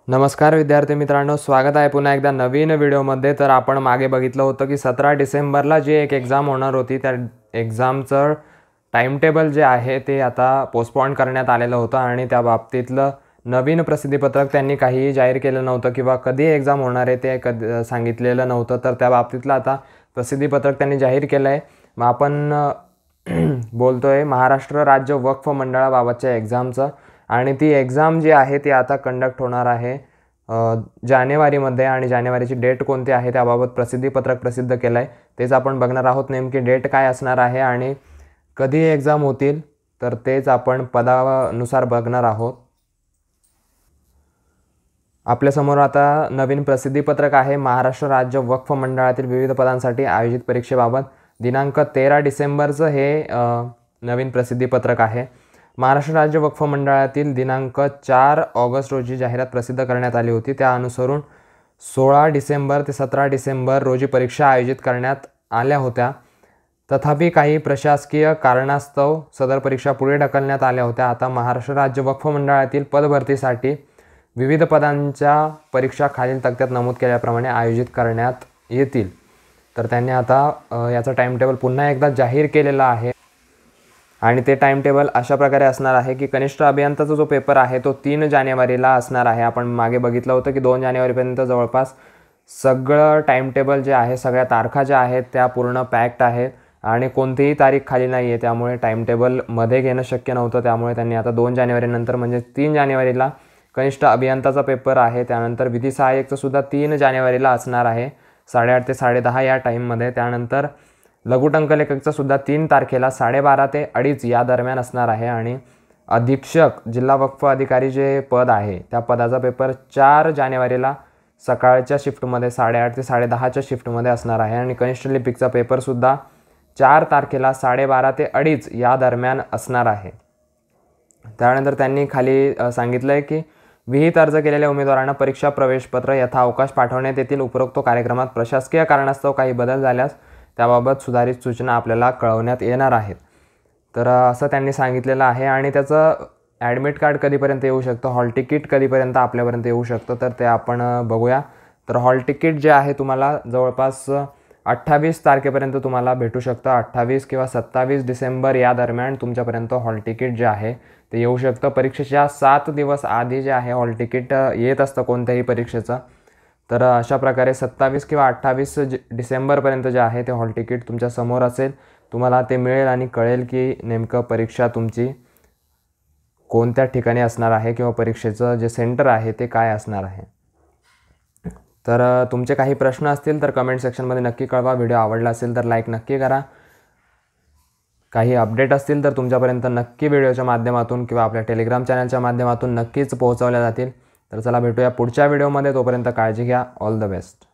नमस्कार विद्यार्थी मित्रांनो, स्वागत आहे पुन्हा एकदा नवीन व्हिडिओमध्ये। तर आपण मागे बघितलं होतं की 17 डिसेंबरला जी एक एक्झाम होणार होती, त्या एक्झामचं टाइम टेबल जे आहे ते आता पोस्टपोन करण्यात आलेलं होतं आणि त्या बाबतीतलं नवीन प्रसिद्धीपत्रक त्यांनी काहीही जाहीर केलं नव्हतं किंवा कधी एक्झाम होणार आहे ते सांगितलेलं नव्हतं। तर त्या बाबतीतलं आता प्रसिद्धीपत्रक त्यांनी जाहीर केलं आहे। मग आपण बोलतोय महाराष्ट्र राज्य वक्फ मंडळाबाबतच्या एक्झामचं, आणि ती एक्झाम जी आहे ती आता कंडक्ट होणार आहे जानेवारीमध्ये, आणि जानेवारीची डेट कोणती आहे त्याबाबत प्रसिद्धीपत्रक प्रसिद्ध केलं आहे। तेच आपण बघणार आहोत, नेमकी डेट काय असणार आहे आणि कधी एक्झाम होतील, तर तेच आपण पदानुसार बघणार आहोत। आपल्यासमोर आता नवीन प्रसिद्धीपत्रक आहे महाराष्ट्र राज्य वक्फ मंडळातील विविध पदांसाठी आयोजित परीक्षेबाबत। दिनांक 13 डिसेंबरचं हे नवीन प्रसिद्धीपत्रक आहे। महाराष्ट्र राज्य वक्फ मंडळातील दिनांक 4 ऑगस्ट रोजी जाहिरात प्रसिद्ध करण्यात आली होती। त्या अनुसरून 16 डिसेंबर ते 17 डिसेंबर रोजी परीक्षा आयोजित करण्यात आल्या होत्या। तथापि काही प्रशासकीय कारणास्तव सदर परीक्षा पुढे ढकलण्यात आल्या होत्या। आता महाराष्ट्र राज्य वक्फ मंडळातील पदभरतीसाठी विविध पदांच्या परीक्षा खालील तक्त्यात नमूद केल्याप्रमाणे आयोजित करण्यात येतील। तर त्यांनी आता याचा टाइम टेबल पुन्हा एकदा जाहीर केलेला आहे, आणि ते टाइम टेबल अशा प्रकारे असणार आहे की कनिष्ठ अभियंताचा जो पेपर आहे तो 3 जानेवारीला असणार आहे। आपण मागे बघितलं होतं की 2 जानेवारीपर्यंत जवळपास सगळं टाइम टेबल जे आहे, सगळ्या तारखा ज्या आहेत त्या पूर्ण पॅक्ड आहेत आणि कोणतीही तारीख खाली नाही आहे, त्यामुळे टाइम टेबलमध्ये घेणं शक्य नव्हतं। त्यामुळे त्यांनी आता 2 जानेवारीनंतर म्हणजे 3 जानेवारीला कनिष्ठ अभियंताचा पेपर आहे, त्यानंतर विधी सहाय्यकचं सुद्धा 3 जानेवारीला असणार आहे 8:30 ते 10:30 या टाईममध्ये। त्यानंतर लघुटंकलेखकचा सुद्धा 3 तारखेला 12:30 ते 2:30 या दरम्यान असणार आहे, आणि अधीक्षक जिल्हा वक्फ अधिकारी जे पद आहे त्या पदाचा पेपर 4 जानेवारीला सकाळच्या शिफ्टमध्ये 8:30 ते 10:30च्या शिफ्टमध्ये असणार आहे, आणि कनिष्ठ लिपिकचा पेपरसुद्धा 4 तारखेला 12:30 ते 2:30 या दरम्यान असणार आहे। त्यानंतर त्यांनी खाली सांगितलं आहे की विहित अर्ज केलेल्या उमेदवारांना परीक्षा प्रवेशपत्र यथाअवकाश पाठवण्यात येतील। उपरोक्त कार्यक्रमात प्रशासकीय कारणास्तव काही बदल झाल्यास त्याबाबत सुधारित सूचना आपल्याला कळवण्यात येणार आहेत। तर असं त्यांनी सांगितलेलं आहे, आणि त्याचं ॲडमिट कार्ड कधीपर्यंत येऊ शकतं, हॉल तिकीट कधीपर्यंत आपल्यापर्यंत येऊ शकतं, तर ते आपण बघूया। तर हॉल तिकीट जे आहे तुम्हाला जवळपास 28 तारखेपर्यंत तुम्हाला भेटू शकतं। 28 किंवा 27 डिसेंबर या दरम्यान तुमच्यापर्यंत हॉल तिकीट जे आहे ते येऊ शकतं। परीक्षेच्या 7 दिवस आधी जे आहे हॉल तिकीट येत असतं कोणत्याही परीक्षेचं। तर अशा प्रकारे 27 किंवा 28 डिसेंबरपर्यंत जे आहे ते हॉल तिकीट तुमच्या समोर असेल, तुम्हाला ते मिळेल आणि कळेल की नेमकं परीक्षा तुमची कोणत्या ठिकाणी असणार आहे किंवा परीक्षेचं जे सेंटर आहे ते काय असणार आहे। तर तुमचे काही प्रश्न असतील तर कमेंट सेक्शनमध्ये नक्की कळवा। व्हिडिओ आवडला असेल तर लाईक नक्की करा। काही अपडेट असतील तर तुमच्यापर्यंत नक्की व्हिडिओच्या माध्यमातून किंवा आपल्या टेलिग्राम चॅनलच्या माध्यमातून नक्कीच पोहोचवल्या जातील। तर चला भेटूया पुढच्या व्हिडिओमध्ये, तोपर्यंत काळजी घ्या। All the best.